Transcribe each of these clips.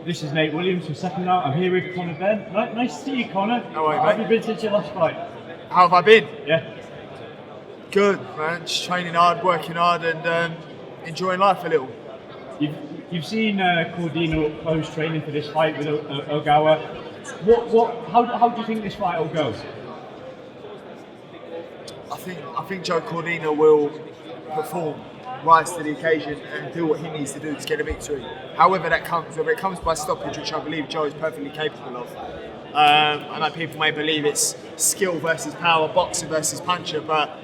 This is Nate Williams from SecondsOut. I'm here with Conor Benn. Nice to see you, Conor. How are you, How mate? have you been since your last fight? How have I been? Yeah. Good, man. Just training hard, working hard, and enjoying life a little. You've seen Cordina up close training for this fight with Ogawa. How do you think this fight will go? I think Joe Cordina will perform, rise to the occasion, and do what he needs to do to get a victory. However that comes, whether it comes by stoppage, which I believe Joe is perfectly capable of. I know people may believe it's skill versus power, boxer versus puncher, but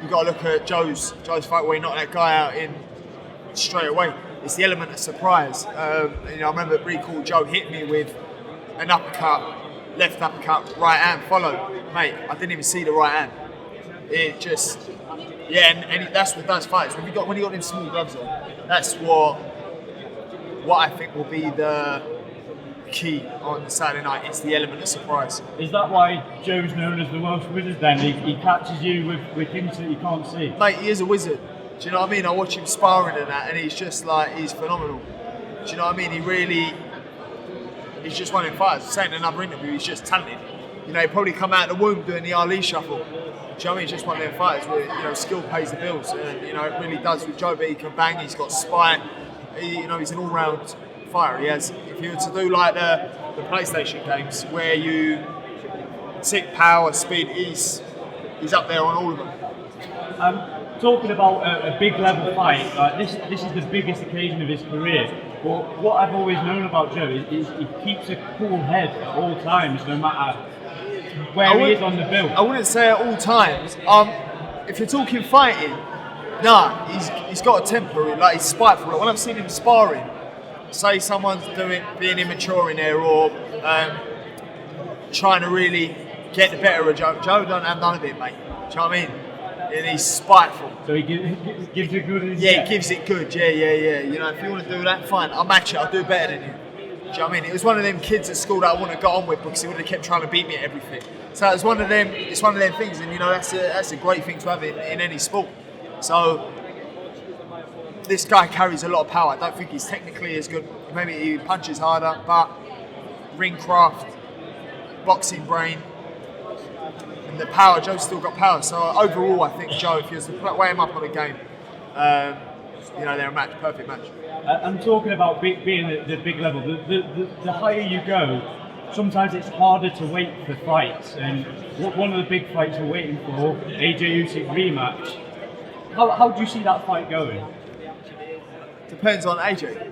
you've got to look at Joe's fight where he knocked that guy out in straight away. It's the element of surprise. I remember really cool. Joe hit me with an uppercut, left uppercut, right hand followed. Mate, I didn't even see the right hand. It just, and that's what does fights. When you got them small gloves on, that's what I think will be the key on Saturday night. It's the element of surprise. Is that why Joe's known as the Welsh Wizard then? He catches you with things that you can't see. Mate, he is a wizard. Do you know what I mean? I watch him sparring and that, and he's just like, he's phenomenal. Do you know what I mean? He's just one of them fighters. Saying in another interview, he's just talented. He probably come out of the womb doing the Ali shuffle. Do you know what I mean? He's just one of them fighters where, skill pays the bills. And, it really does with Joe, but he can bang, he's got spine. He's an all-round fighter. He has, if you were to do like the PlayStation games, where you tick power, speed, he's up there on all of them. Talking about a big level fight, this is the biggest occasion of his career. But what I've always known about Joe is he keeps a cool head at all times, no matter where he is on the bill. I wouldn't say at all times. If you're talking fighting, he's got a temper, like he's spiteful. Like when I've seen him sparring, say someone's being immature in there or trying to really get the better of Joe. Joe don't have none of it, mate. Do you know what I mean? And he's spiteful. So he gives it good. Yeah, he gives it good. Yeah. If you want to do that, fine. I'll match it. I'll do better than you. Do you know what I mean? It was one of them kids at school that I wouldn't have got on with because he would have kept trying to beat me at everything. So it's one of them. It's one of them things, and that's a great thing to have in any sport. So this guy carries a lot of power. I don't think he's technically as good. Maybe he punches harder, but ring craft, boxing brain. The power, Joe's still got power. So overall, I think Joe, if you was to weigh him up on a game, they're a match, perfect match. I'm talking about being at the big level. The higher you go, sometimes it's harder to wait for fights. And one of the big fights we're waiting for, AJ Usyk rematch. How do you see that fight going? Depends on AJ.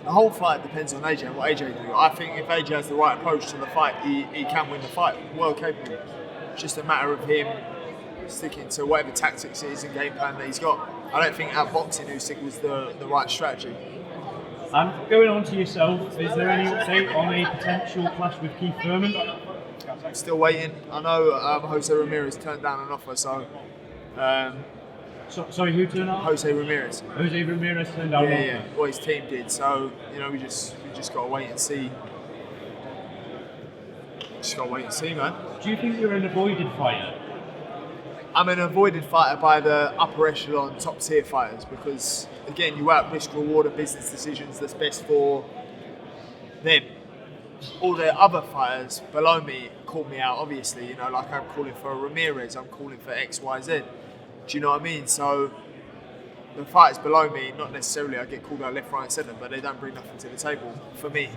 The whole fight depends on AJ and what AJ do. I think if AJ has the right approach to the fight, he can win the fight. Well capable. It's just a matter of him sticking to whatever tactics it is and game plan that he's got. I don't think outboxing Usyk was the right strategy. And going on to yourself, is there any update on a potential clash with Keith Thurman? I'm still waiting. I know Jose Ramirez turned down an offer, so... Sorry, who turned down? Jose Ramirez. Jose Ramirez turned down an offer? Yeah. Well, his team did. So, we just got to wait and see. Just got to wait and see, man. Do you think you're an avoided fighter? I'm an avoided fighter by the upper echelon, top tier fighters because, again, you out risk reward of business decisions that's best for them. All the other fighters below me call me out, obviously. Like I'm calling for Ramirez, I'm calling for X, Y, Z. Do you know what I mean? So the fighters below me, not necessarily I get called out left, right, and centre, but they don't bring nothing to the table for me.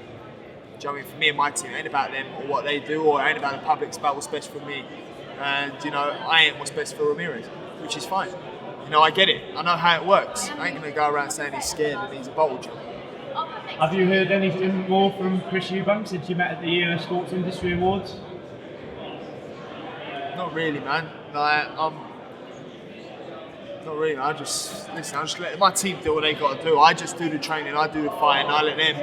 Do you know what I mean? For me and my team, it ain't about them or what they do, or it ain't about the public. It's about what's best for me. And I ain't what's best for Ramirez, which is fine. I get it. I know how it works. I ain't gonna go around saying he's scared and he's a bottle jump. Have you heard anything more from Chris Eubank since you met at the Sports Industry Awards? Not really, man. Not really. I just let my team do what they got to do. I just do the training. I do the fighting. I let them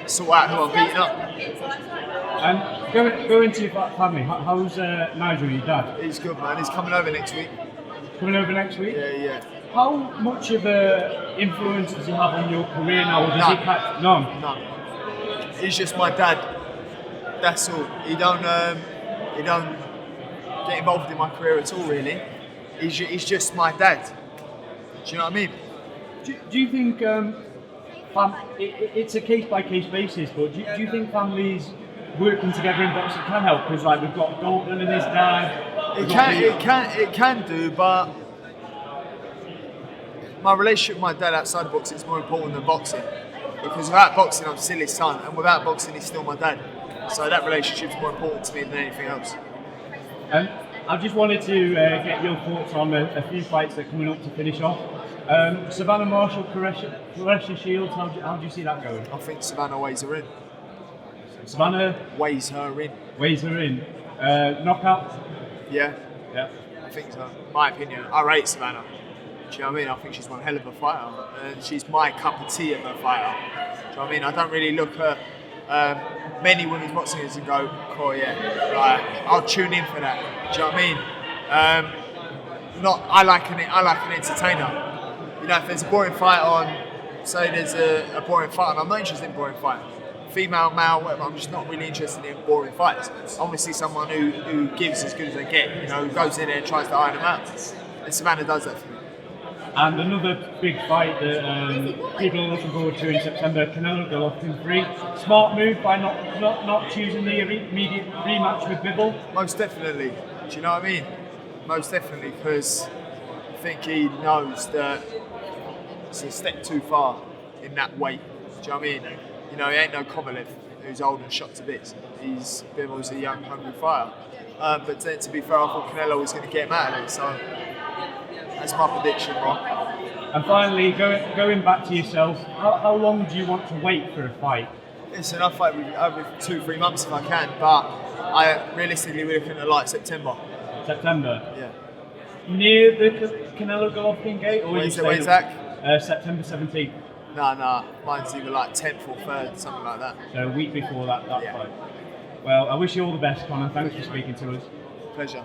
sort out who I'm beating up. And going to your family, how's Nigel, your dad? He's good, man. He's coming over next week. Coming over next week? Yeah. How much of an influence does he have on your career now? Or does he catch? None. He's just my dad. That's all. He don't get involved in my career at all, really. He's just my dad. Do you know what I mean? Do you think it's a case by case basis, but do you think families working together in boxing can help? Because like we've got Dalton and his dad. It can do, but my relationship with my dad outside of boxing is more important than boxing. Because without boxing, I'm still his son, and without boxing, he's still my dad. So that relationship's more important to me than anything else. I just wanted to get your thoughts on a few fights that are coming up to finish off. Savannah Marshall, Qureshi Shields, how do you see that going? I think Savannah weighs her in. Savannah weighs her in. Weighs her in. Knockout? Yeah. Yeah. I think so. My opinion. I rate Savannah. Do you know what I mean? I think she's one hell of a fighter, and she's my cup of tea of a fighter. Do you know what I mean? I don't really look at many women's boxers and go, "Oh yeah," like, I'll tune in for that. Do you know what I mean? I like an entertainer. You know, if there's a boring fight on, say there's a boring fight on, I'm not interested in boring fight. Female, male, whatever. I'm just not really interested in boring fights. I want to see someone who gives as good as they get. You know, who goes in there and tries to iron them out. And Savannah does that for me. And another big fight that people are looking forward to in September, Canelo Golovkin 3. Smart move by not choosing the immediate rematch with Bivol? Most definitely. Do you know what I mean? Most definitely, because I think he knows that it's a step too far in that weight. Do you know what I mean? You know, he ain't no Kovalev who's old and shot to bits. Bivol's a young, hungry fighter. But then, to be fair, I thought Canelo was going to get him out of there. So that's my prediction, Rob. And finally, going back to yourself, how long do you want to wait for a fight? Listen, I'll fight over 2-3 months if I can, but realistically we're looking at like September. September? Yeah. Near the Canelo Golovkin gate? Or When's that? September 17th. No, mine's either like 10th or 3rd, something like that. So a week before that Yeah. fight. Well, I wish you all the best, Conor. Thanks for speaking to us. Pleasure.